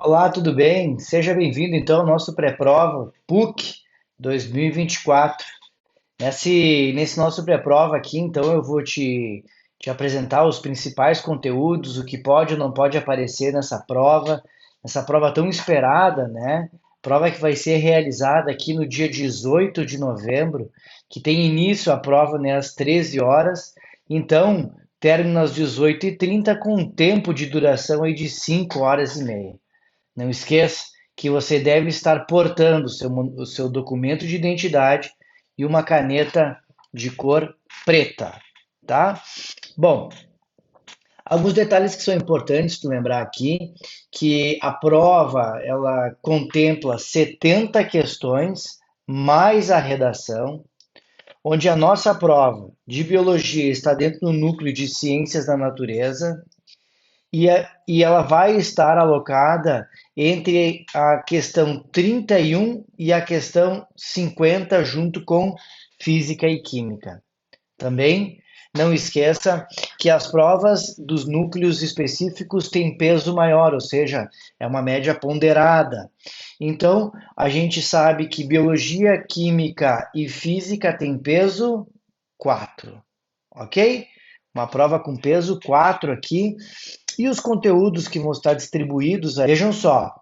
Olá, tudo bem? Seja bem-vindo então ao nosso pré-prova PUC 2024. Nesse nosso pré-prova aqui, então, eu vou te apresentar os principais conteúdos, o que pode ou não pode aparecer nessa prova tão esperada, né? Prova que vai ser realizada aqui no dia 18 de novembro, que tem início a prova, né, às 13 horas, então termina às 18h30 com um tempo de duração aí de 5 horas e meia. Não esqueça que você deve estar portando o seu documento de identidade e uma caneta de cor preta, tá? Bom, alguns detalhes que são importantes de lembrar aqui, que a prova ela contempla 70 questões mais a redação, onde a nossa prova de biologia está dentro do núcleo de ciências da natureza, e ela vai estar alocada entre a questão 31 e a questão 50, junto com física e química. Também não esqueça que as provas dos núcleos específicos têm peso maior, ou seja, é uma média ponderada. Então, a gente sabe que biologia, química e física têm peso 4, ok? Uma prova com peso 4 aqui, e os conteúdos que vão estar distribuídos, vejam só,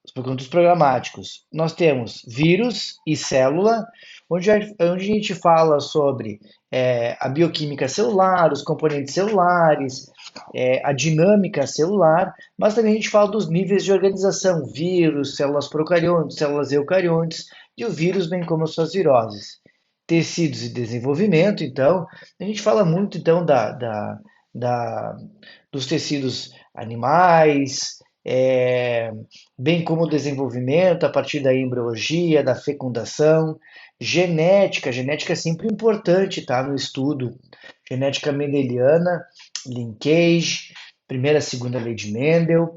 os conteúdos programáticos. Nós temos vírus e célula, onde a gente fala sobre a bioquímica celular, os componentes celulares, a dinâmica celular, mas também a gente fala dos níveis de organização, vírus, células procariontes, células eucariontes, e o vírus, bem como as suas viroses. Tecidos e desenvolvimento, então, a gente fala muito então da dos tecidos animais, bem como o desenvolvimento a partir da embriologia, da fecundação, genética é sempre importante, tá, no estudo, genética mendeliana, linkage, primeira, segunda lei de Mendel,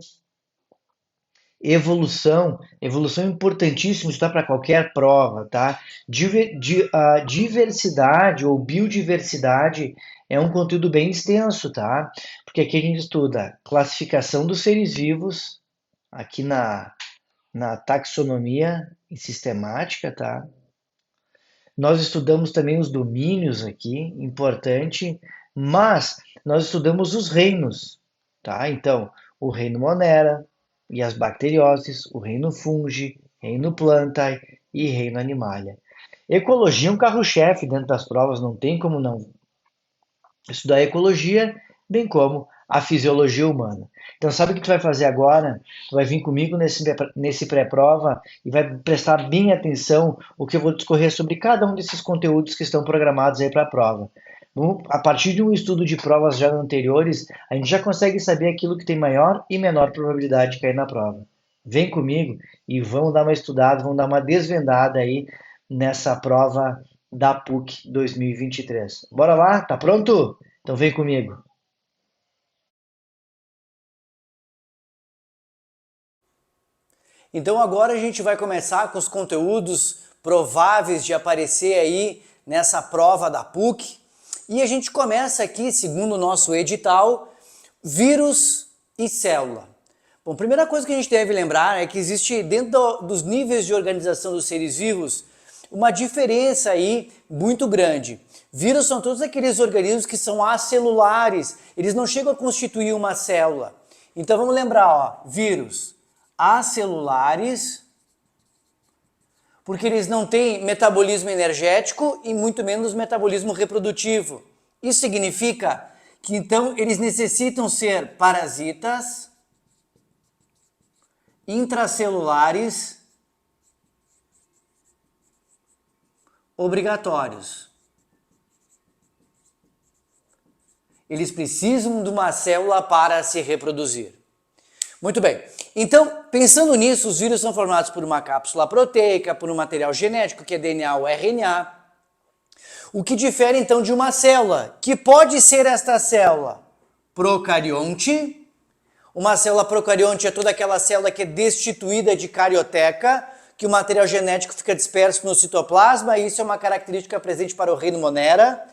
evolução é importantíssimo, está para qualquer prova, tá? A diversidade ou biodiversidade é um conteúdo bem extenso, tá? Porque aqui a gente estuda classificação dos seres vivos, aqui na taxonomia e sistemática, tá? Nós estudamos também os domínios aqui, importante, mas nós estudamos os reinos, tá? Então, o reino Monera e as bacterioses, o reino Fungi, reino Plantae e reino Animalia. Ecologia é um carro-chefe dentro das provas, não tem como não estudar ecologia, bem como a fisiologia humana. Então, sabe o que tu vai fazer agora? Tu vai vir comigo nesse pré-prova e vai prestar bem atenção o que eu vou discorrer sobre cada um desses conteúdos que estão programados aí para a prova. A partir de um estudo de provas já anteriores, a gente já consegue saber aquilo que tem maior e menor probabilidade de cair na prova. Vem comigo e vamos dar uma estudada, vamos dar uma desvendada aí nessa prova da PUC 2023. Bora lá? Tá pronto? Então vem comigo. Então agora a gente vai começar com os conteúdos prováveis de aparecer aí nessa prova da PUC. E a gente começa aqui, segundo o nosso edital, vírus e célula. Bom, a primeira coisa que a gente deve lembrar é que existe dentro dos níveis de organização dos seres vivos uma diferença aí muito grande. Vírus são todos aqueles organismos que são acelulares, eles não chegam a constituir uma célula. Então vamos lembrar, ó, vírus acelulares, porque eles não têm metabolismo energético e muito menos metabolismo reprodutivo. Isso significa que então eles necessitam ser parasitas, intracelulares, obrigatórios. Eles precisam de uma célula para se reproduzir. Muito bem, então, pensando nisso, os vírus são formados por uma cápsula proteica, por um material genético, que é DNA ou RNA, o que difere então de uma célula, que pode ser esta célula procarionte. Uma célula procarionte é toda aquela célula que é destituída de carioteca, que o material genético fica disperso no citoplasma, e isso é uma característica presente para o reino Monera.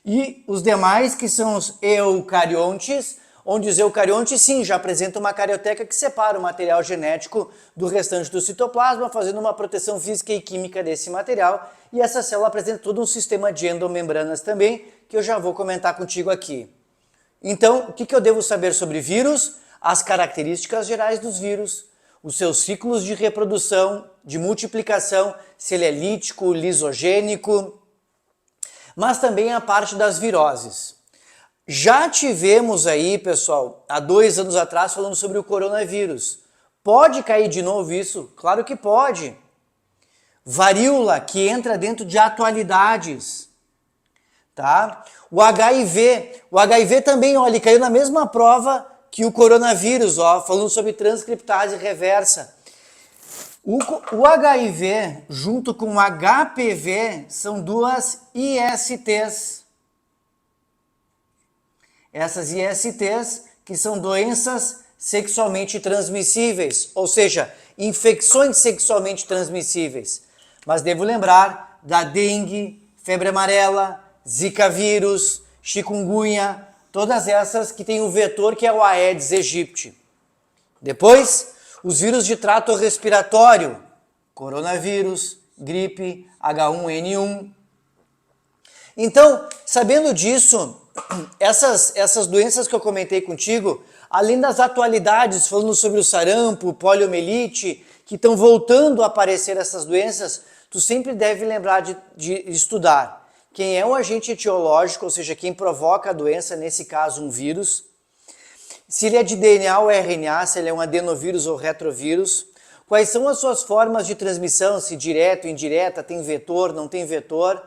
E os demais, que são os eucariontes, onde os eucariontes, sim, já apresentam uma carioteca que separa o material genético do restante do citoplasma, fazendo uma proteção física e química desse material, e essa célula apresenta todo um sistema de endomembranas também, que eu já vou comentar contigo aqui. Então, o que eu devo saber sobre vírus? As características gerais dos vírus, os seus ciclos de reprodução, de multiplicação, se ele é lítico, lisogênico, mas também a parte das viroses. Já tivemos aí, pessoal, há 2 anos atrás, falando sobre o coronavírus. Pode cair de novo isso? Claro que pode. Varíola, que entra dentro de atualidades, tá? O HIV também, olha, ele caiu na mesma prova que o coronavírus, ó, falando sobre transcriptase reversa. O HIV, junto com o HPV, são 2 ISTs. Essas ISTs, que são doenças sexualmente transmissíveis, ou seja, infecções sexualmente transmissíveis. Mas devo lembrar da dengue, febre amarela, zika vírus, chikungunya, todas essas que têm o vetor que é o Aedes aegypti. Depois, os vírus de trato respiratório, coronavírus, gripe, H1N1. Então, sabendo disso, essas doenças que eu comentei contigo, além das atualidades, falando sobre o sarampo, poliomielite, que estão voltando a aparecer essas doenças, tu sempre deve lembrar de estudar quem é o agente etiológico, ou seja, quem provoca a doença, nesse caso um vírus, se ele é de DNA ou RNA, se ele é um adenovírus ou retrovírus, quais são as suas formas de transmissão, se direto, indireta, tem vetor, não tem vetor,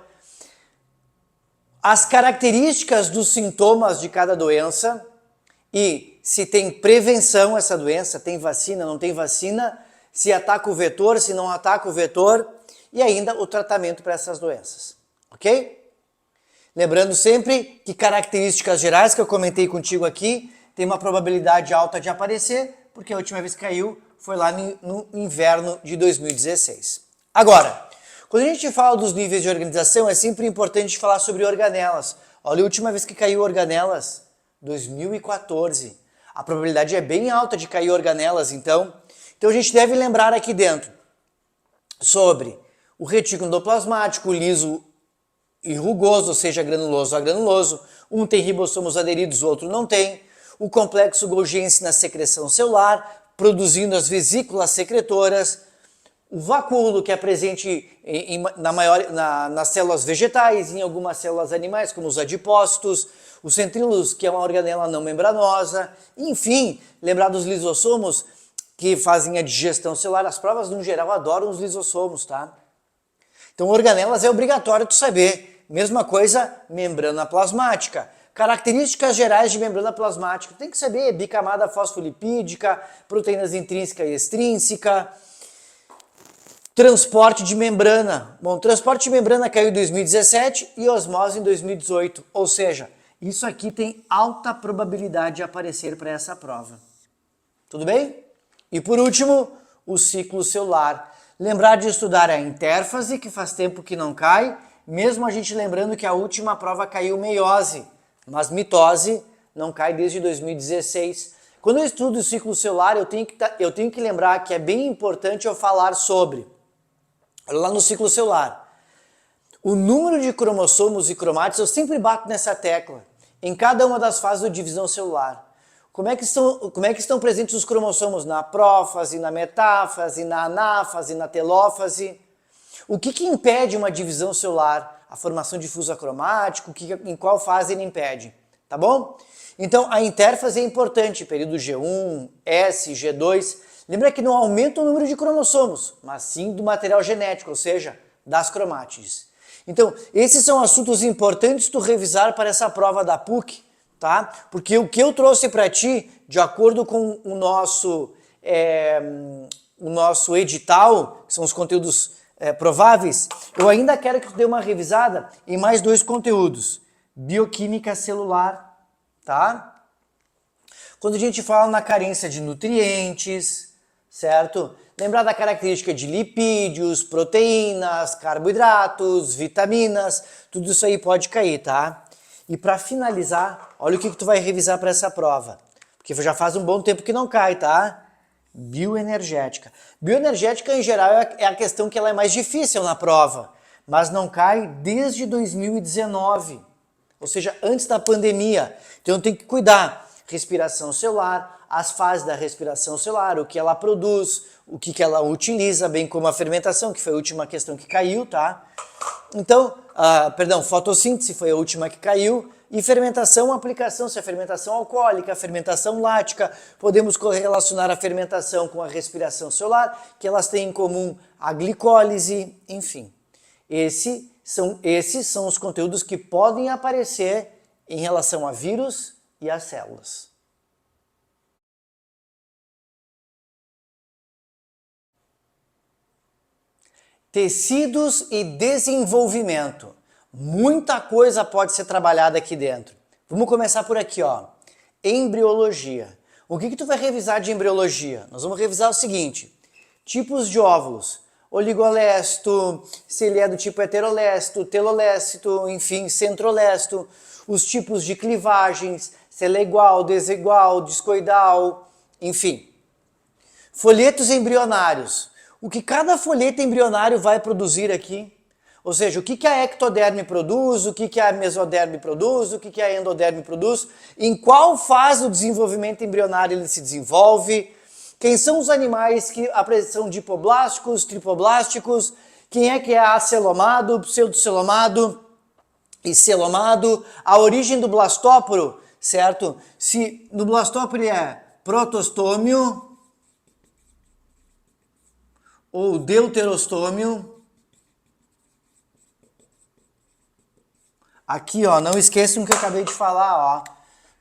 as características dos sintomas de cada doença e se tem prevenção essa doença, tem vacina, não tem vacina, se ataca o vetor, se não ataca o vetor e ainda o tratamento para essas doenças, ok? Lembrando sempre que características gerais que eu comentei contigo aqui tem uma probabilidade alta de aparecer, porque a última vez que caiu foi lá no inverno de 2016. Agora, quando a gente fala dos níveis de organização, é sempre importante falar sobre organelas. Olha, a última vez que caiu organelas, 2014. A probabilidade é bem alta de cair organelas, então. Então a gente deve lembrar aqui dentro sobre o retículo endoplasmático, liso e rugoso, ou seja, granuloso a granuloso. Um tem ribossomos aderidos, o outro não tem. O complexo Golgiense na secreção celular, produzindo as vesículas secretoras. O vacúolo, que é presente nas células vegetais, em algumas células animais, como os adipócitos. O centríolos, que é uma organela não membranosa. Enfim, lembrar dos lisossomos, que fazem a digestão celular. As provas, no geral, adoram os lisossomos, tá? Então, organelas é obrigatório tu saber. Mesma coisa, membrana plasmática. Características gerais de membrana plasmática. Tem que saber bicamada fosfolipídica, proteínas intrínseca e extrínseca. Transporte de membrana. Bom, transporte de membrana caiu em 2017 e osmose em 2018. Ou seja, isso aqui tem alta probabilidade de aparecer para essa prova. Tudo bem? E por último, o ciclo celular. Lembrar de estudar a intérfase, que faz tempo que não cai, mesmo a gente lembrando que a última prova caiu meiose, mas mitose não cai desde 2016. Quando eu estudo o ciclo celular, eu tenho que lembrar que é bem importante eu falar sobre, olha lá no ciclo celular, o número de cromossomos e cromátidos, eu sempre bato nessa tecla, em cada uma das fases da divisão celular. Como é que estão presentes os cromossomos na prófase, na metáfase, na anáfase, na telófase? O que impede uma divisão celular? A formação de fuso acromático, em qual fase ele impede? Tá bom? Então, a intérfase é importante, período G1, S, G2. Lembra que não aumenta o número de cromossomos, mas sim do material genético, ou seja, das cromátides. Então, esses são assuntos importantes tu revisar para essa prova da PUC, tá? Porque o que eu trouxe para ti, de acordo com o nosso edital, que são os conteúdos prováveis, eu ainda quero que tu dê uma revisada em mais 2 conteúdos. Bioquímica celular, tá? Quando a gente fala na carência de nutrientes, certo? Lembrar da característica de lipídios, proteínas, carboidratos, vitaminas, tudo isso aí pode cair, tá? E para finalizar, olha o que tu vai revisar para essa prova. porque já faz um bom tempo que não cai, tá? Bioenergética. Bioenergética, em geral, é a questão que ela é mais difícil na prova, mas não cai desde 2019, ou seja, antes da pandemia. Então tem que cuidar. Respiração celular, as fases da respiração celular, o que ela produz, o que ela utiliza, bem como a fermentação, que foi a última questão que caiu, tá? Então, fotossíntese foi a última que caiu, e fermentação, aplicação, se é fermentação alcoólica, fermentação lática, podemos correlacionar a fermentação com a respiração celular, que elas têm em comum a glicólise, enfim. Esses são os conteúdos que podem aparecer em relação a vírus e as células. Tecidos e desenvolvimento. Muita coisa pode ser trabalhada aqui dentro. Vamos começar por aqui, ó. Embriologia. O que tu vai revisar de embriologia? Nós vamos revisar o seguinte: tipos de óvulos. Oligolécito, se ele é do tipo heterolécito, telolécito, enfim, centrolécito. Os tipos de clivagens, se ele é igual, desigual, discoidal, enfim. Folhetos embrionários. O que cada folheto embrionário vai produzir aqui? Ou seja, o que a ectoderme produz, o que a mesoderme produz, o que a endoderme produz, em qual fase do desenvolvimento embrionário ele se desenvolve, quem são os animais que apresentam dipoblásticos, tripoblásticos, quem é que é acelomado, pseudocelomado e celomado, a origem do blastóporo, certo? Se no blastóporo é protostômio ou deuterostômio. Aqui, ó, não esqueçam que eu acabei de falar, ó,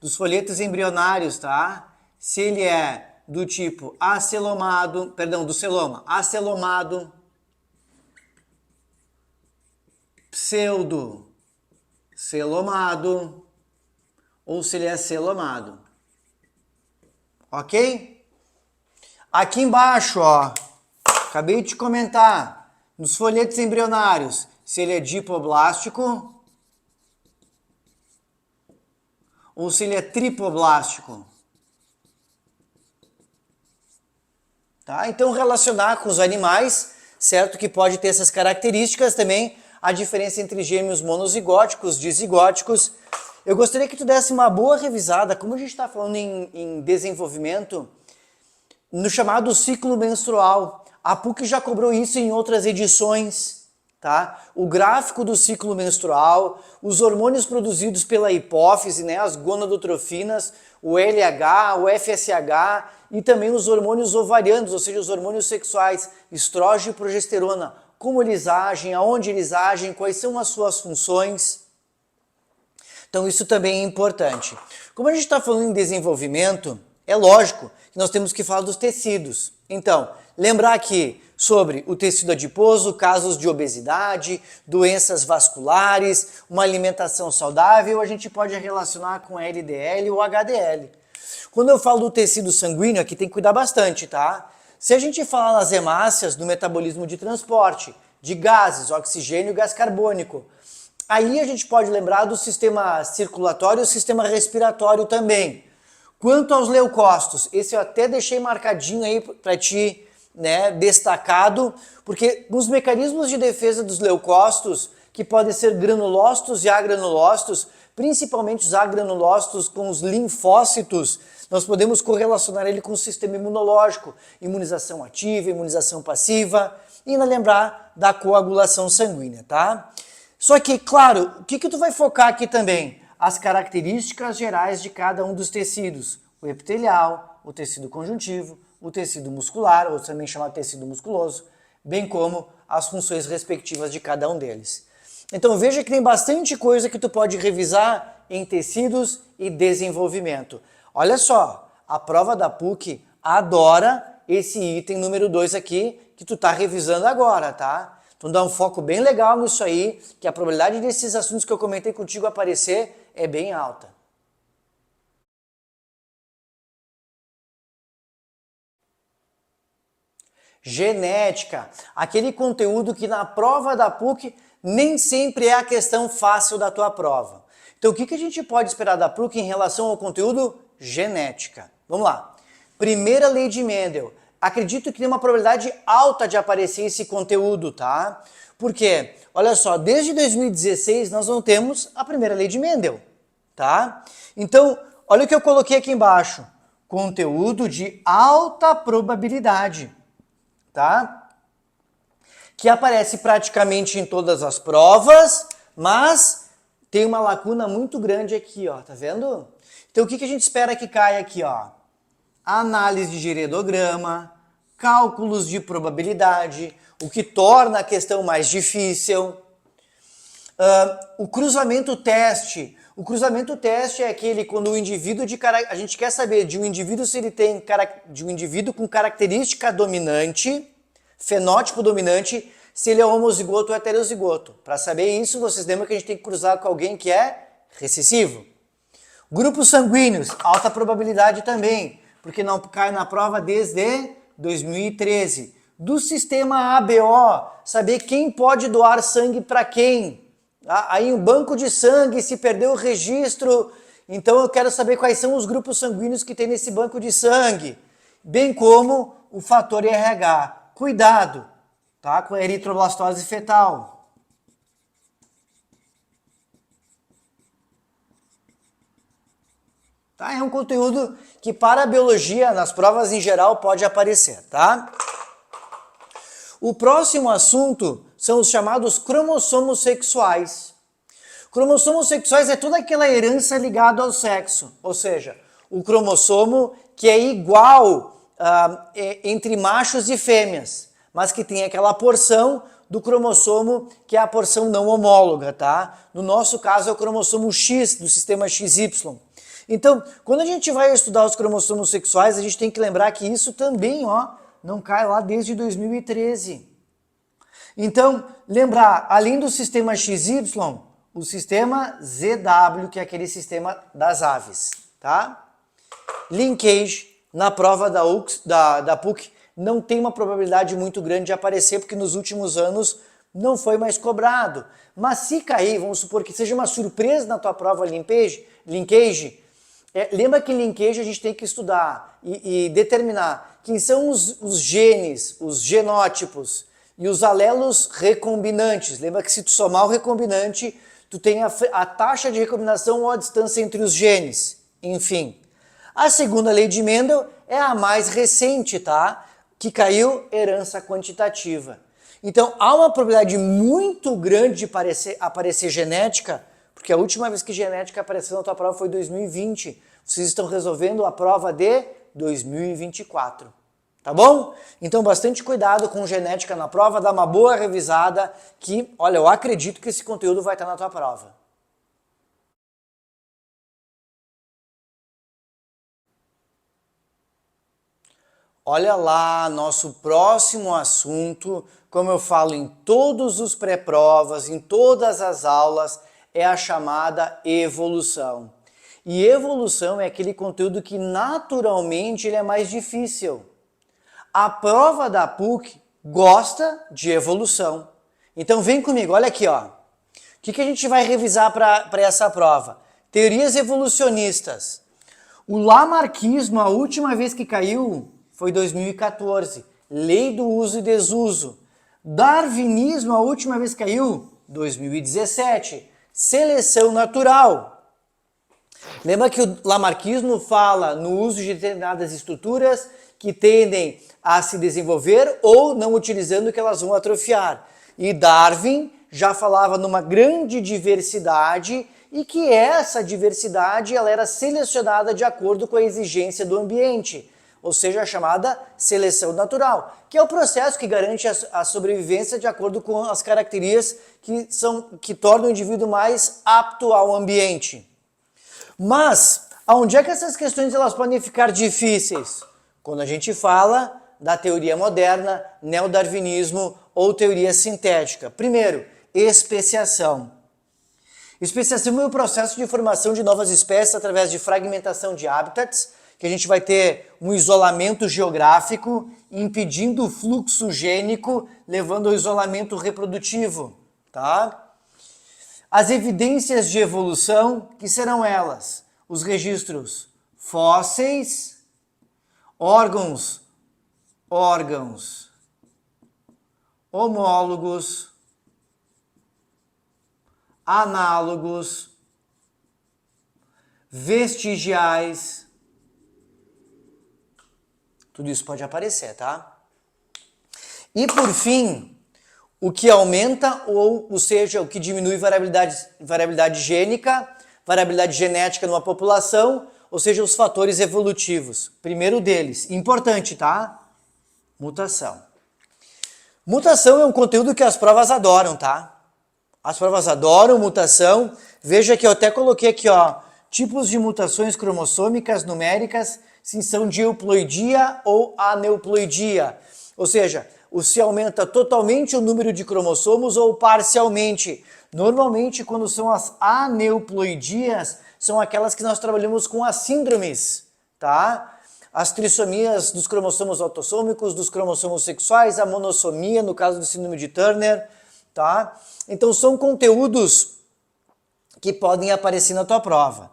dos folhetos embrionários, tá? Se ele é do tipo acelomado, do celoma, acelomado, pseudo-celomado, ou se ele é celomado. Ok? Aqui embaixo, ó, acabei de comentar, nos folhetos embrionários, se ele é dipoblástico ou se ele é tripoblástico. Tá? Então, relacionar com os animais, certo? Que pode ter essas características também, a diferença entre gêmeos monozigóticos, dizigóticos. Eu gostaria que tu desse uma boa revisada, como a gente está falando em desenvolvimento, no chamado ciclo menstrual. A PUC já cobrou isso em outras edições. Tá? O gráfico do ciclo menstrual, os hormônios produzidos pela hipófise, né, as gonadotrofinas, o LH, o FSH e também os hormônios ovarianos, ou seja, os hormônios sexuais, estrógeno e progesterona, como eles agem, aonde eles agem, quais são as suas funções. Então isso também é importante. Como a gente está falando em desenvolvimento, é lógico que nós temos que falar dos tecidos. Então, lembrar aqui sobre o tecido adiposo, casos de obesidade, doenças vasculares, uma alimentação saudável, a gente pode relacionar com LDL ou HDL. Quando eu falo do tecido sanguíneo, aqui tem que cuidar bastante, tá? Se a gente falar nas hemácias, do metabolismo de transporte, de gases, oxigênio e gás carbônico, aí a gente pode lembrar do sistema circulatório e o sistema respiratório também. Quanto aos leucócitos, esse eu até deixei marcadinho aí para ti, né, destacado, porque nos mecanismos de defesa dos leucócitos, que podem ser granulócitos e agranulócitos, principalmente os agranulócitos com os linfócitos, nós podemos correlacionar ele com o sistema imunológico, imunização ativa, imunização passiva, e ainda lembrar da coagulação sanguínea, tá? Só que, claro, o que tu vai focar aqui também? As características gerais de cada um dos tecidos, o epitelial, o tecido conjuntivo, o tecido muscular, ou também chamado tecido musculoso, bem como as funções respectivas de cada um deles. Então veja que tem bastante coisa que tu pode revisar em tecidos e desenvolvimento. Olha só, a prova da PUC adora esse item número 2 aqui, que tu tá revisando agora, tá? Então dá um foco bem legal nisso aí, que a probabilidade desses assuntos que eu comentei contigo aparecer é bem alta. Genética, aquele conteúdo que na prova da PUC nem sempre é a questão fácil da tua prova. Então o que a gente pode esperar da PUC em relação ao conteúdo genética. Vamos lá. Primeira lei de Mendel. Acredito que tem uma probabilidade alta de aparecer esse conteúdo, tá? Por quê? Olha só, desde 2016 nós não temos a primeira lei de Mendel, tá? Então, olha o que eu coloquei aqui embaixo. Conteúdo de alta probabilidade, tá? Que aparece praticamente em todas as provas, mas tem uma lacuna muito grande aqui, ó, tá vendo? Então, o que a gente espera que caia aqui, ó? Análise de geredograma, cálculos de probabilidade, o que torna a questão mais difícil. O cruzamento teste. O cruzamento teste é aquele quando o indivíduo a gente quer saber de um indivíduo se ele tem de um indivíduo com característica dominante, fenótipo dominante, se ele é homozigoto ou heterozigoto. Para saber isso, vocês lembram que a gente tem que cruzar com alguém que é recessivo. Grupos sanguíneos, alta probabilidade também, porque não cai na prova desde 2013. Do sistema ABO, saber quem pode doar sangue para quem. Aí um banco de sangue, se perdeu o registro, então eu quero saber quais são os grupos sanguíneos que tem nesse banco de sangue, bem como o fator RH. Cuidado, tá, com a eritroblastose fetal. Tá? É um conteúdo que para a biologia, nas provas em geral, pode aparecer, tá? O próximo assunto são os chamados cromossomos sexuais. Cromossomos sexuais é toda aquela herança ligada ao sexo, ou seja, o cromossomo que é igual entre machos e fêmeas, mas que tem aquela porção do cromossomo que é a porção não homóloga, tá? No nosso caso é o cromossomo X, do sistema XY. Então, quando a gente vai estudar os cromossomos sexuais, a gente tem que lembrar que isso também, ó, não cai lá desde 2013. Então, lembrar, além do sistema XY, o sistema ZW, que é aquele sistema das aves, tá? Linkage, na prova da PUC, não tem uma probabilidade muito grande de aparecer, porque nos últimos anos não foi mais cobrado. Mas se cair, vamos supor que seja uma surpresa na tua prova linkage, lembra que em linkage a gente tem que estudar e determinar quem são os genes, os genótipos e os alelos recombinantes. Lembra que se tu somar o recombinante, tu tem a taxa de recombinação ou a distância entre os genes. Enfim. A segunda lei de Mendel é a mais recente, tá? Que caiu herança quantitativa. Então há uma probabilidade muito grande de aparecer genética, porque a última vez que genética apareceu na tua prova foi em 2020. Vocês estão resolvendo a prova de 2024. Tá bom? Então bastante cuidado com genética na prova, dá uma boa revisada que, olha, eu acredito que esse conteúdo vai estar na tua prova. Olha lá, nosso próximo assunto, como eu falo em todos os pré-provas, em todas as aulas, é a chamada evolução. E evolução é aquele conteúdo que naturalmente ele é mais difícil. A prova da PUC gosta de evolução. Então vem comigo, olha aqui, ó. O que a gente vai revisar para essa prova? Teorias evolucionistas. O lamarquismo, a última vez que caiu foi 2014. Lei do uso e desuso. Darwinismo, a última vez que caiu, 2017. Seleção natural. Lembra que o lamarquismo fala no uso de determinadas estruturas que tendem a se desenvolver ou não utilizando que elas vão atrofiar. E Darwin já falava numa grande diversidade e que essa diversidade ela era selecionada de acordo com a exigência do ambiente, ou seja, a chamada seleção natural, que é o processo que garante a sobrevivência de acordo com as características que tornam o indivíduo mais apto ao ambiente. Mas, aonde é que essas questões elas podem ficar difíceis? Quando a gente fala da teoria moderna, neodarwinismo ou teoria sintética. Primeiro, especiação. Especiação é o processo de formação de novas espécies através de fragmentação de habitats, que a gente vai ter um isolamento geográfico, impedindo o fluxo gênico, levando ao isolamento reprodutivo, tá? As evidências de evolução, que serão elas? Os registros fósseis, órgãos, homólogos, análogos, vestigiais. Tudo isso pode aparecer, tá? E por fim, o que aumenta ou seja, o que diminui variabilidade gênica, variabilidade genética numa população, ou seja, os fatores evolutivos. Primeiro deles, importante, tá? Mutação. Mutação é um conteúdo que as provas adoram, tá? As provas adoram mutação. Veja que eu até coloquei aqui, ó, tipos de mutações cromossômicas numéricas, se são de euploidia ou aneuploidia. Ou seja, se aumenta totalmente o número de cromossomos ou parcialmente. Normalmente, quando são as aneuploidias, são aquelas que nós trabalhamos com as síndromes, tá? As trissomias dos cromossomos autossômicos, dos cromossomos sexuais, a monossomia, no caso do síndrome de Turner, tá? Então, são conteúdos que podem aparecer na tua prova.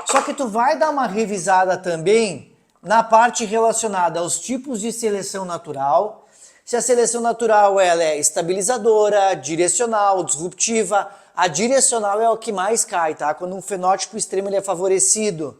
Só que tu vai dar uma revisada também na parte relacionada aos tipos de seleção natural, se a seleção natural ela é estabilizadora, direcional, disruptiva. A direcional é o que mais cai, tá? Quando um fenótipo extremo ele é favorecido.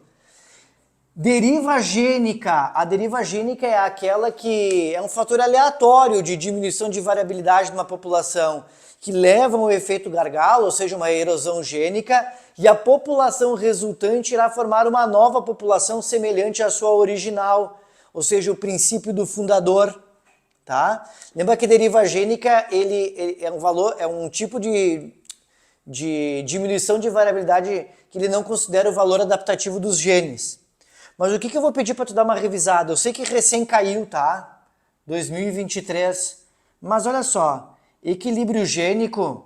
Deriva gênica. A deriva gênica é aquela que é um fator aleatório de diminuição de variabilidade de uma população que leva ao efeito gargalo, ou seja, uma erosão gênica, e a população resultante irá formar uma nova população semelhante à sua original, ou seja, o princípio do fundador. Tá? Lembra que deriva gênica ele é um valor, é um tipo de diminuição de variabilidade que ele não considera o valor adaptativo dos genes. Mas o que eu vou pedir para tu dar uma revisada? Eu sei que recém caiu, tá? 2023. Mas olha só, equilíbrio gênico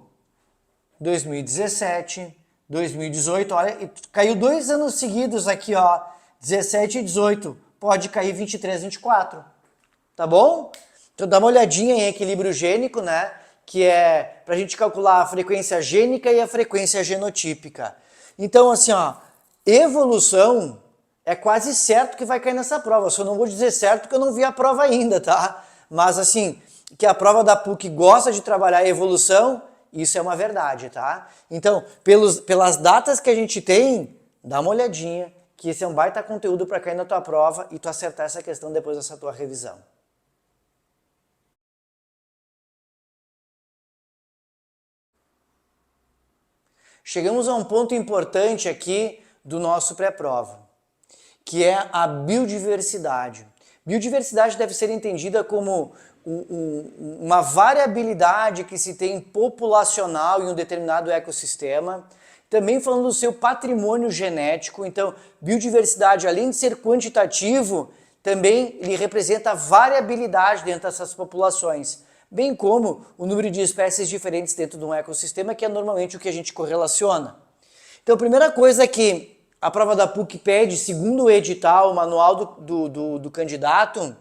2017, 2018, olha, caiu 2 anos seguidos aqui, ó, 17 e 18. Pode cair 23, 24. Tá bom? Então dá uma olhadinha em equilíbrio gênico, né? Que é para a gente calcular a frequência gênica e a frequência genotípica. Então, assim, ó, evolução é quase certo que vai cair nessa prova. Só não vou dizer certo porque eu não vi a prova ainda, tá? Mas, assim, que a prova da PUC gosta de trabalhar a evolução, isso é uma verdade, tá? Então, pelas datas que a gente tem, dá uma olhadinha, que esse é um baita conteúdo para cair na tua prova e tu acertar essa questão depois dessa tua revisão. Chegamos a um ponto importante aqui do nosso pré-prova, que é a biodiversidade. Biodiversidade deve ser entendida como uma variabilidade que se tem populacional em um determinado ecossistema, também falando do seu patrimônio genético. Então, biodiversidade, além de ser quantitativo, também ele representa variabilidade dentro dessas populações, bem como o número de espécies diferentes dentro de um ecossistema, que é normalmente o que a gente correlaciona. Então, a primeira coisa que a prova da PUC pede, segundo o edital, o manual do candidato,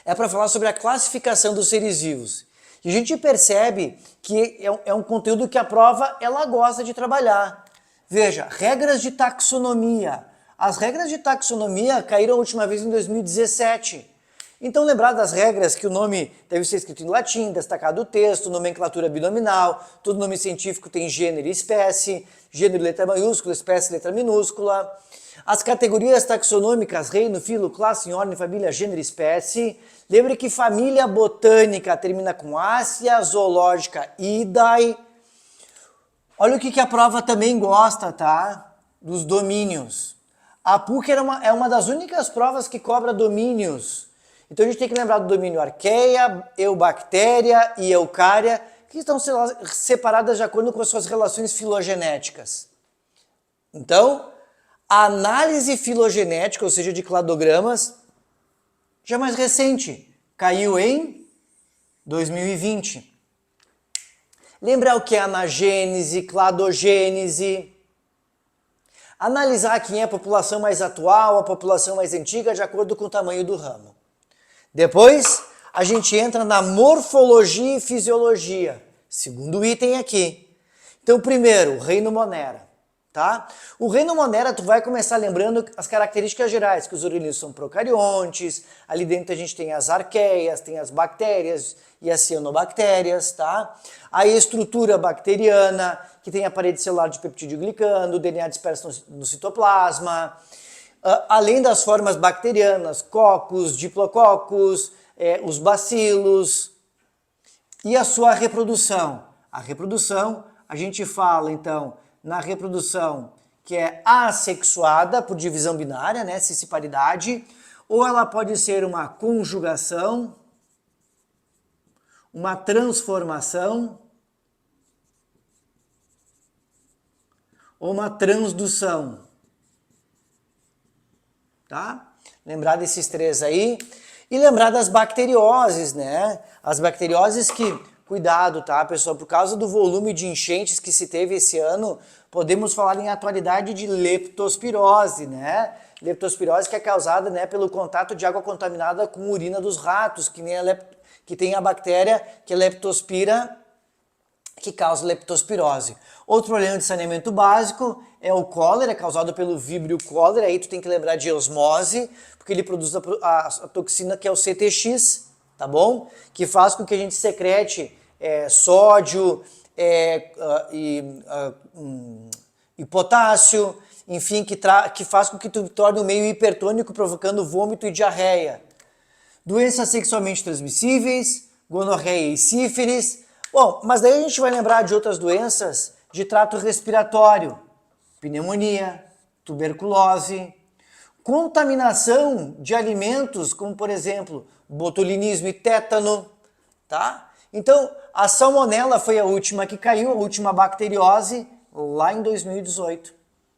é para falar sobre a classificação dos seres vivos. E a gente percebe que é um conteúdo que a prova ela gosta de trabalhar. Veja, regras de taxonomia. As regras de taxonomia caíram a última vez em 2017. Então, lembrar das regras que o nome deve ser escrito em latim, destacado o texto, nomenclatura binominal, todo nome científico tem gênero e espécie, gênero letra maiúscula, espécie letra minúscula. As categorias taxonômicas, reino, filo, classe, ordem, família, gênero e espécie. Lembre que família botânica termina com ácia, zoológica, idae. Olha o que a prova também gosta, tá? Dos domínios. A PUC é uma das únicas provas que cobra domínios. Então a gente tem que lembrar do domínio arqueia, eubactéria e eucária, que estão separadas de acordo com as suas relações filogenéticas. Então, a análise filogenética, ou seja, de cladogramas, já mais recente, caiu em 2020. Lembrar o que é anagênese, cladogênese. Analisar quem é a população mais atual, a população mais antiga, de acordo com o tamanho do ramo. Depois, a gente entra na morfologia e fisiologia, segundo item aqui. Então, primeiro, o reino Monera. tá? O reino Monera, tu vai começar lembrando as características gerais, que os organismos são procariontes, ali dentro a gente tem as arqueias, tem as bactérias e as cianobactérias, tá? A estrutura bacteriana, que tem a parede celular de peptídeo glicano, o DNA disperso no citoplasma, além das formas bacterianas, cocos, diplococos, os bacilos, e a sua reprodução. A reprodução, a gente fala então na reprodução que é assexuada por divisão binária, né, cisparidade, ou ela pode ser uma conjugação, uma transformação ou uma transdução. Tá? Lembrar desses três aí. E lembrar das bacterioses, né? As bacterioses que, cuidado, tá, pessoal? Por causa do volume de enchentes que se teve esse ano, podemos falar em atualidade de leptospirose, né? Leptospirose que é causada, né, pelo contato de água contaminada com urina dos ratos, que tem a bactéria que leptospira, que causa leptospirose. Outro problema de saneamento básico é o cólera, causado pelo Vibrio cólera. Aí tu tem que lembrar de osmose, porque ele produz a toxina que é o CTX, tá bom? Que faz com que a gente secrete sódio e potássio, enfim, que faz com que tu torne o meio hipertônico, provocando vômito e diarreia. Doenças sexualmente transmissíveis, gonorreia e sífilis. Bom, mas daí a gente vai lembrar de outras doenças de trato respiratório, pneumonia, tuberculose, contaminação de alimentos, como por exemplo, botulinismo e tétano, tá? Então, a salmonela foi a última que caiu, a última bacteriose, lá em 2018,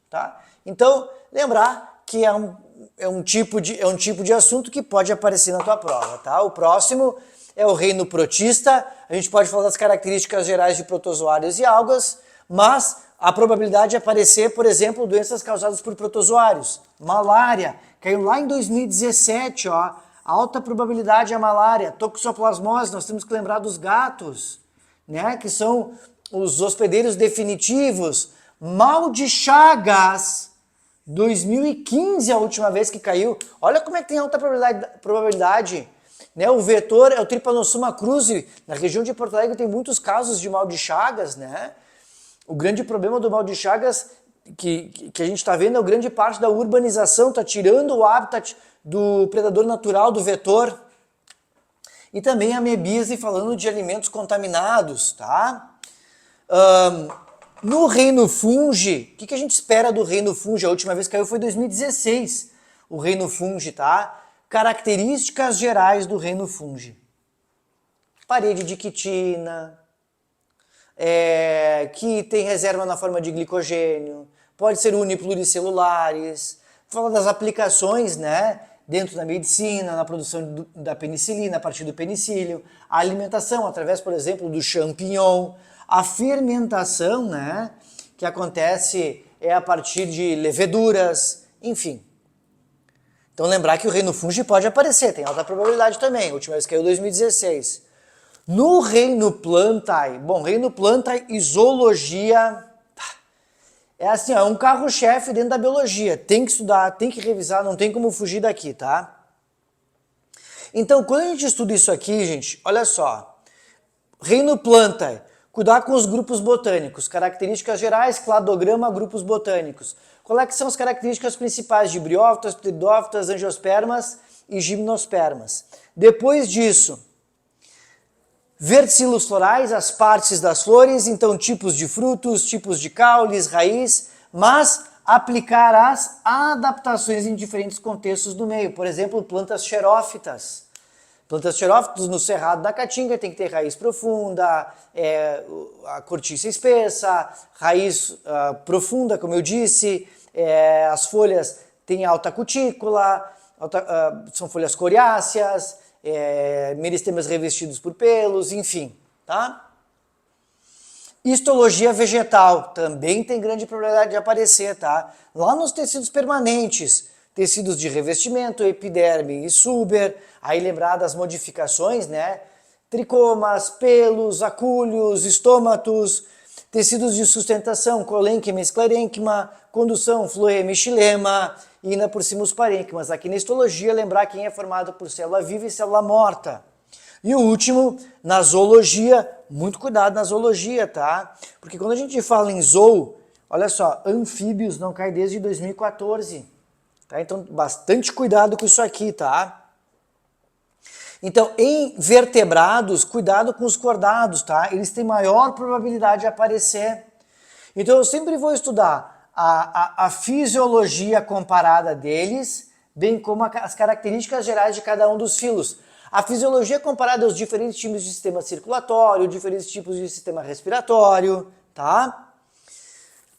tá? Então, lembrar que é um tipo de assunto que pode aparecer na tua prova, tá? O próximo é o reino protista. A gente pode falar das características gerais de protozoários e algas, mas a probabilidade de aparecer, por exemplo, doenças causadas por protozoários. Malária, caiu lá em 2017, ó. Alta probabilidade é a malária. Toxoplasmose, nós temos que lembrar dos gatos, né? Que são os hospedeiros definitivos. Mal de Chagas, 2015 a última vez que caiu. Olha como é que tem alta probabilidade. Né? O vetor é o Trypanosoma cruzi. Na região de Porto Alegre tem muitos casos de mal de Chagas, né? O grande problema do mal de Chagas que a gente está vendo é a grande parte da urbanização, está tirando o habitat do predador natural do vetor. E também a amebíase, falando de alimentos contaminados, tá? No reino fungi, o que a gente espera do reino fungi? A última vez que caiu foi em 2016, o reino fungi, tá? Características gerais do reino fungi. Parede de quitina, que tem reserva na forma de glicogênio, pode ser unipluricelulares, fala das aplicações, né, dentro da medicina, na produção da penicilina, a partir do penicílio, a alimentação através, por exemplo, do champignon, a fermentação, né, que acontece a partir de leveduras, enfim. Então lembrar que o reino fungi pode aparecer, tem alta probabilidade também, a última vez caiu em 2016. No reino plantae, bom, reino plantae e zoologia, é assim, ó, é um carro-chefe dentro da biologia, tem que estudar, tem que revisar, não tem como fugir daqui, tá? Então, quando a gente estuda isso aqui, gente, olha só, reino plantae, cuidar com os grupos botânicos, características gerais, cladograma, grupos botânicos. Qual é que são as características principais de briófitas, pteridófitas, angiospermas e gimnospermas? Depois disso, verticilos florais, as partes das flores, então tipos de frutos, tipos de caules, raiz, mas aplicar as adaptações em diferentes contextos do meio. Por exemplo, plantas xerófitas. Plantas xerófitas no cerrado da caatinga tem que ter raiz profunda, a cortiça espessa, raiz profunda, como eu disse, as folhas têm alta cutícula, são folhas coriáceas, meristemas revestidos por pelos, enfim, tá? Histologia vegetal também tem grande probabilidade de aparecer, tá? Lá nos tecidos permanentes, tecidos de revestimento, epiderme e suber, aí lembrar das modificações, né? Tricomas, pelos, acúlios, estômatos, tecidos de sustentação, colênquima, esclerênquima, condução, floema e xilema, e ainda por cima os parênquimas. Aqui na histologia, lembrar quem é formado por célula viva e célula morta. E o último, na zoologia, muito cuidado na zoologia, tá? Porque quando a gente fala em zoo, olha só, anfíbios não cai desde 2014, tá? Então, bastante cuidado com isso aqui, tá? Então, em vertebrados, cuidado com os cordados, tá? Eles têm maior probabilidade de aparecer. Então, eu sempre vou estudar a fisiologia comparada deles, bem como as características gerais de cada um dos filos. A fisiologia comparada aos diferentes tipos de sistema circulatório, diferentes tipos de sistema respiratório, tá?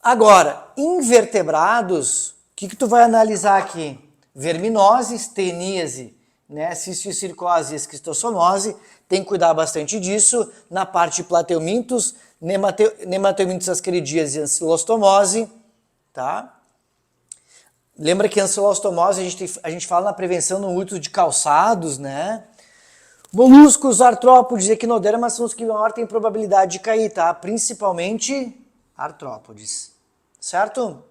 Agora, invertebrados, o que tu vai analisar aqui? Verminose, teníase, né? Cisticircose e esquistossomose, tem que cuidar bastante disso. Na parte de plateumintos, nemateumintos ascaridias e ancilostomose, tá? Lembra que ancilostomose a gente fala na prevenção no uso de calçados, né? Moluscos, artrópodes e equinodermas são os que maior têm probabilidade de cair, tá? Principalmente artrópodes, certo?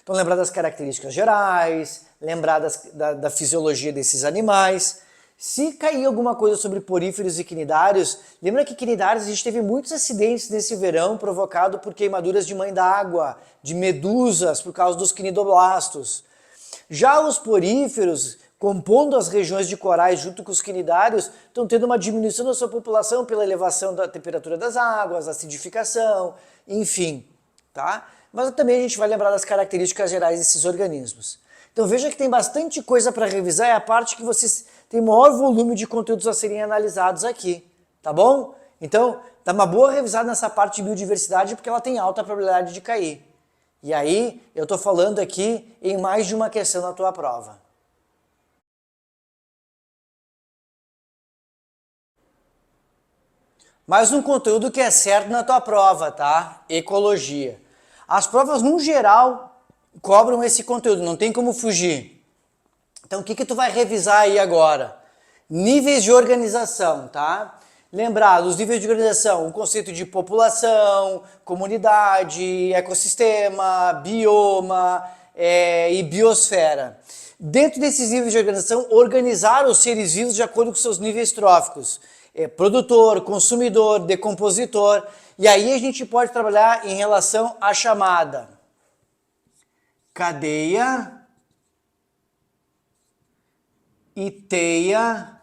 Então lembrar das características gerais, lembrar da fisiologia desses animais. Se cair alguma coisa sobre poríferos e quinidários, lembra que quinidários a gente teve muitos acidentes nesse verão provocado por queimaduras de mãe d'água, de medusas, por causa dos quinidoblastos. Já os poríferos, compondo as regiões de corais junto com os quinidários, estão tendo uma diminuição da sua população pela elevação da temperatura das águas, acidificação, enfim, tá? Mas também a gente vai lembrar das características gerais desses organismos. Então veja que tem bastante coisa para revisar, é a parte que vocês têm maior volume de conteúdos a serem analisados aqui, tá bom? Então, dá uma boa revisada nessa parte de biodiversidade porque ela tem alta probabilidade de cair. E aí, eu estou falando aqui em mais de uma questão na tua prova. Mais um conteúdo que é certo na tua prova, tá? Ecologia. As provas, no geral, cobram esse conteúdo, não tem como fugir. Então, o que tu vai revisar aí agora? Níveis de organização, tá? Lembrar dos níveis de organização, o conceito de população, comunidade, ecossistema, bioma e biosfera. Dentro desses níveis de organização, organizar os seres vivos de acordo com seus níveis tróficos. Produtor, consumidor, decompositor. E aí a gente pode trabalhar em relação à chamada cadeia e teia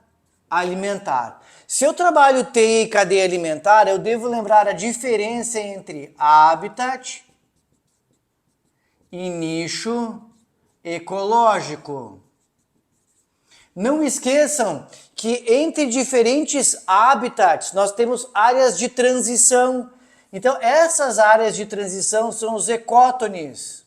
alimentar. Se eu trabalho teia e cadeia alimentar, eu devo lembrar a diferença entre habitat e nicho ecológico. Não esqueçam que entre diferentes habitats nós temos áreas de transição. Então essas áreas de transição são os ecótones.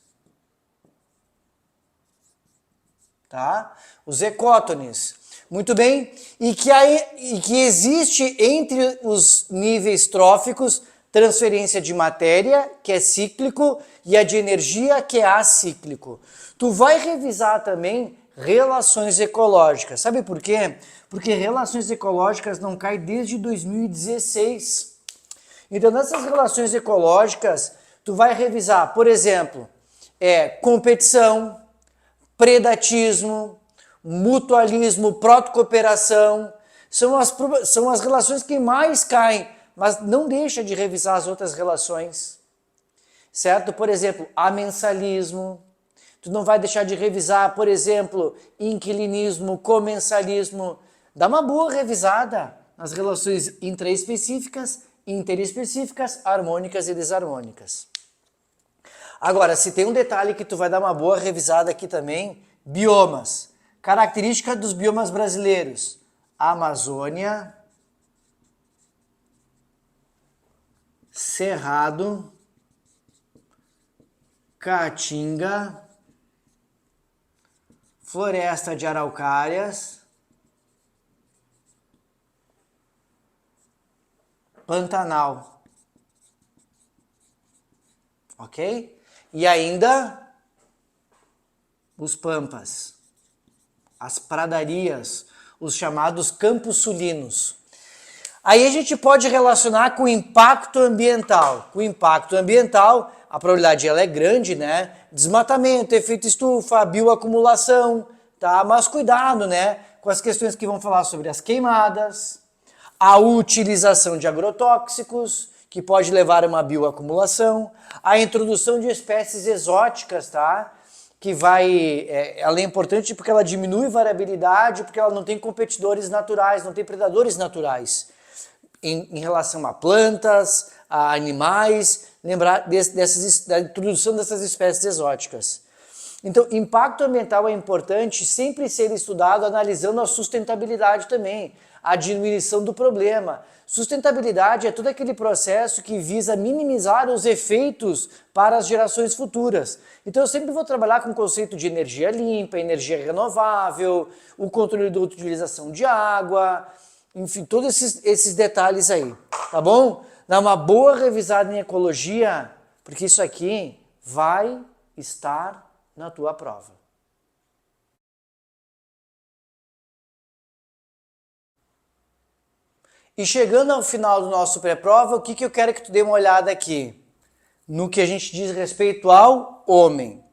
Tá? Os ecótones. Muito bem? E que existe entre os níveis tróficos transferência de matéria, que é cíclico, e a de energia, que é acíclico. Tu vai revisar também relações ecológicas. Sabe por quê? Porque relações ecológicas não caem desde 2016. Então, nessas relações ecológicas, tu vai revisar, por exemplo, competição, predatismo, mutualismo, protocooperação. São as relações que mais caem, mas não deixa de revisar as outras relações. Certo? Por exemplo, amensalismo. Tu não vai deixar de revisar, por exemplo, inquilinismo, comensalismo. Dá uma boa revisada nas relações intraespecíficas, interespecíficas, harmônicas e desarmônicas. Agora, se tem um detalhe que tu vai dar uma boa revisada aqui também, biomas. Característica dos biomas brasileiros. Amazônia, Cerrado, Caatinga, Floresta de Araucárias, Pantanal. Ok? E ainda os pampas, as pradarias, os chamados campos sulinos. Aí a gente pode relacionar com o impacto ambiental. Com o impacto ambiental, a probabilidade ela é grande, né? Desmatamento, efeito estufa, bioacumulação, tá? Mas cuidado, né? Com as questões que vão falar sobre as queimadas, a utilização de agrotóxicos, que pode levar a uma bioacumulação, a introdução de espécies exóticas, tá? Que vai, ela é importante porque ela diminui variabilidade, porque ela não tem competidores naturais, não tem predadores naturais. Em relação a plantas, a animais, lembrar da introdução dessas espécies exóticas. Então, impacto ambiental é importante sempre ser estudado analisando a sustentabilidade também, a diminuição do problema. Sustentabilidade é todo aquele processo que visa minimizar os efeitos para as gerações futuras. Então eu sempre vou trabalhar com o conceito de energia limpa, energia renovável, o controle da utilização de água, enfim, todos esses detalhes aí, tá bom? Dá uma boa revisada em ecologia, porque isso aqui vai estar na tua prova. E chegando ao final do nosso pré-prova, o que eu quero que tu dê uma olhada aqui? No que a gente diz respeito ao homem.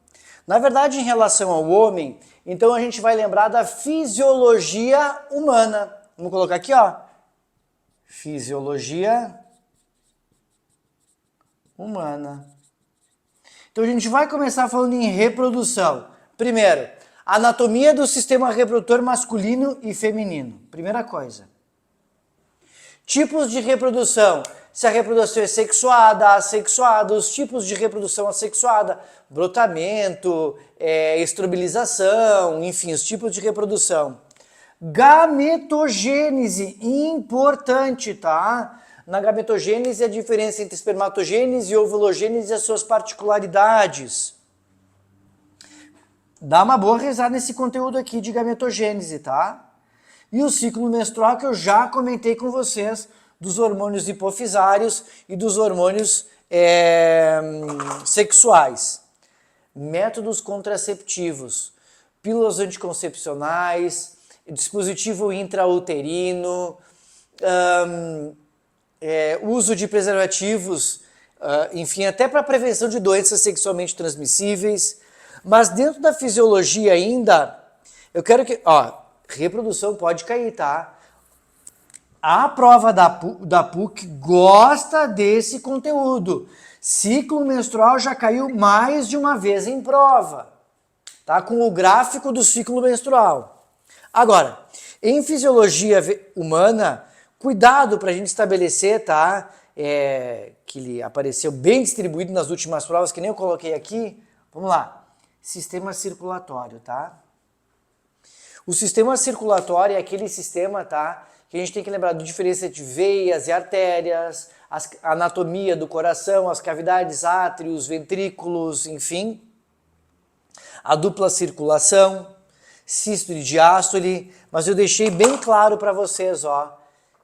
Na verdade, em relação ao homem, então a gente vai lembrar da fisiologia humana. Vamos colocar aqui, ó. Fisiologia humana. Então a gente vai começar falando em reprodução. Primeiro, anatomia do sistema reprodutor masculino e feminino. Primeira coisa. Tipos de reprodução. Se a reprodução é sexuada, assexuada, os tipos de reprodução assexuada, brotamento, estrobilização, enfim, os tipos de reprodução. Gametogênese, importante, tá? Na gametogênese, a diferença entre espermatogênese e ovulogênese e as suas particularidades. Dá uma boa risada nesse conteúdo aqui de gametogênese, tá? E o ciclo menstrual que eu já comentei com vocês, dos hormônios hipofisários e dos hormônios sexuais. Métodos contraceptivos, pílulas anticoncepcionais, dispositivo intrauterino, uso de preservativos, enfim, até para prevenção de doenças sexualmente transmissíveis. Mas dentro da fisiologia ainda, eu quero que... reprodução pode cair, tá? A prova da PUC gosta desse conteúdo. Ciclo menstrual já caiu mais de uma vez em prova, tá? Com o gráfico do ciclo menstrual. Agora, em fisiologia humana, cuidado para a gente estabelecer, tá? Que ele apareceu bem distribuído nas últimas provas, que nem eu coloquei aqui. Vamos lá. Sistema circulatório, tá? O sistema circulatório é aquele sistema, tá? Que a gente tem que lembrar da diferença entre veias e artérias, a anatomia do coração, as cavidades átrios, ventrículos, enfim. A dupla circulação, sístole e diástole, mas eu deixei bem claro para vocês, ó.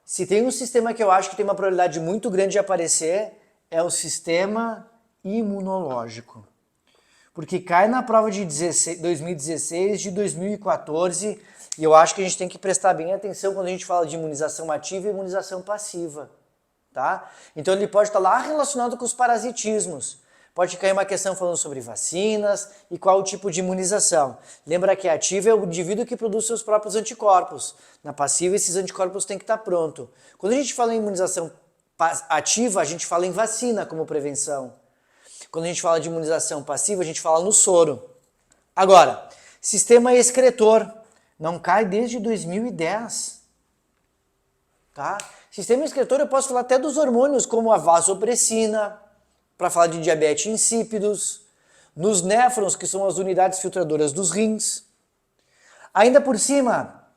Se tem um sistema que eu acho que tem uma probabilidade muito grande de aparecer, é o sistema imunológico. Porque cai na prova de 2016, de 2014, e eu acho que a gente tem que prestar bem atenção quando a gente fala de imunização ativa e imunização passiva, tá? Então ele pode estar lá relacionado com os parasitismos. Pode cair uma questão falando sobre vacinas e qual o tipo de imunização. Lembra que a ativa é o indivíduo que produz seus próprios anticorpos. Na passiva, esses anticorpos têm que estar prontos. Quando a gente fala em imunização ativa, a gente fala em vacina como prevenção. Quando a gente fala de imunização passiva, a gente fala no soro. Agora, sistema excretor. Não cai desde 2010. Tá? Sistema excretor eu posso falar até dos hormônios, como a vasopressina, para falar de diabetes insípidos, nos néfrons, que são as unidades filtradoras dos rins. Ainda por cima,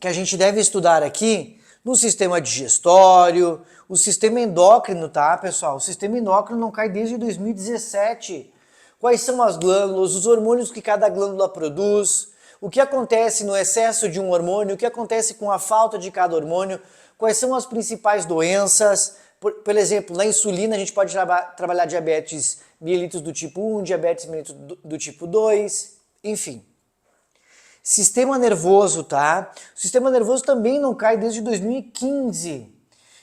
que a gente deve estudar aqui, no sistema digestório, o sistema endócrino, tá, pessoal? O sistema endócrino não cai desde 2017. Quais são as glândulas, os hormônios que cada glândula produz, o que acontece no excesso de um hormônio, o que acontece com a falta de cada hormônio, quais são as principais doenças. Por exemplo, na insulina a gente pode trabalhar diabetes mellitus do tipo 1, diabetes mellitus do tipo 2, enfim. Sistema nervoso, tá? O sistema nervoso também não cai desde 2015.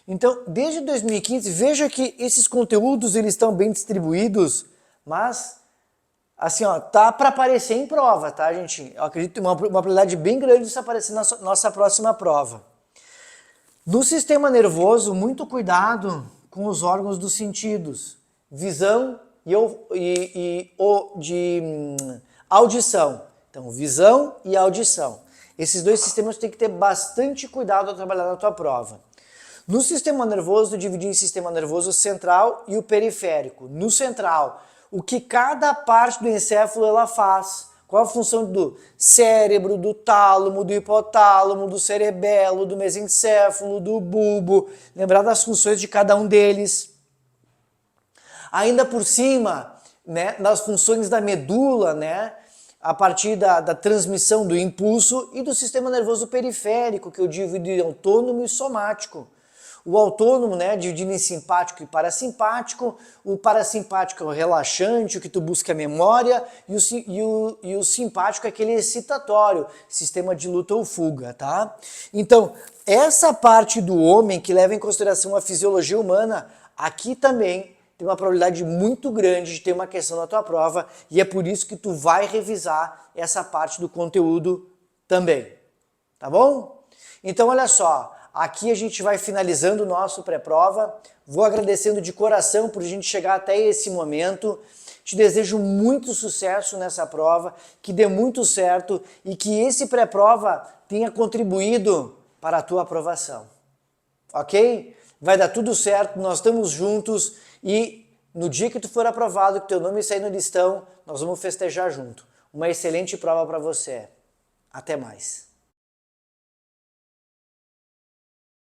Então, desde 2015, veja que esses conteúdos eles estão bem distribuídos, mas assim, ó, tá para aparecer em prova, tá, gente? Eu acredito que tem uma probabilidade bem grande disso aparecer na nossa próxima prova. No sistema nervoso, muito cuidado com os órgãos dos sentidos, visão e audição. Então, visão e audição. Esses dois sistemas tem que ter bastante cuidado ao trabalhar na tua prova. No sistema nervoso, eu dividi em sistema nervoso central e o periférico. No central, o que cada parte do encéfalo ela faz. Qual a função do cérebro, do tálamo, do hipotálamo, do cerebelo, do mesencéfalo, do bulbo. Lembrar das funções de cada um deles. Ainda por cima, né, nas funções da medula, né, a partir da transmissão do impulso e do sistema nervoso periférico, que eu divido em autônomo e somático. O autônomo, né, dividindo em simpático e parasimpático. O parasimpático é o relaxante, o que tu busca a memória, e o simpático é aquele excitatório, sistema de luta ou fuga, tá? Então, essa parte do homem que leva em consideração a fisiologia humana, aqui também tem uma probabilidade muito grande de ter uma questão na tua prova, e é por isso que tu vai revisar essa parte do conteúdo também, tá bom? Então, olha só. Aqui a gente vai finalizando o nosso pré-prova. Vou agradecendo de coração por a gente chegar até esse momento. Te desejo muito sucesso nessa prova, que dê muito certo e que esse pré-prova tenha contribuído para a tua aprovação. Ok? Vai dar tudo certo, nós estamos juntos e no dia que tu for aprovado, que teu nome sair no listão, nós vamos festejar junto. Uma excelente prova para você. Até mais.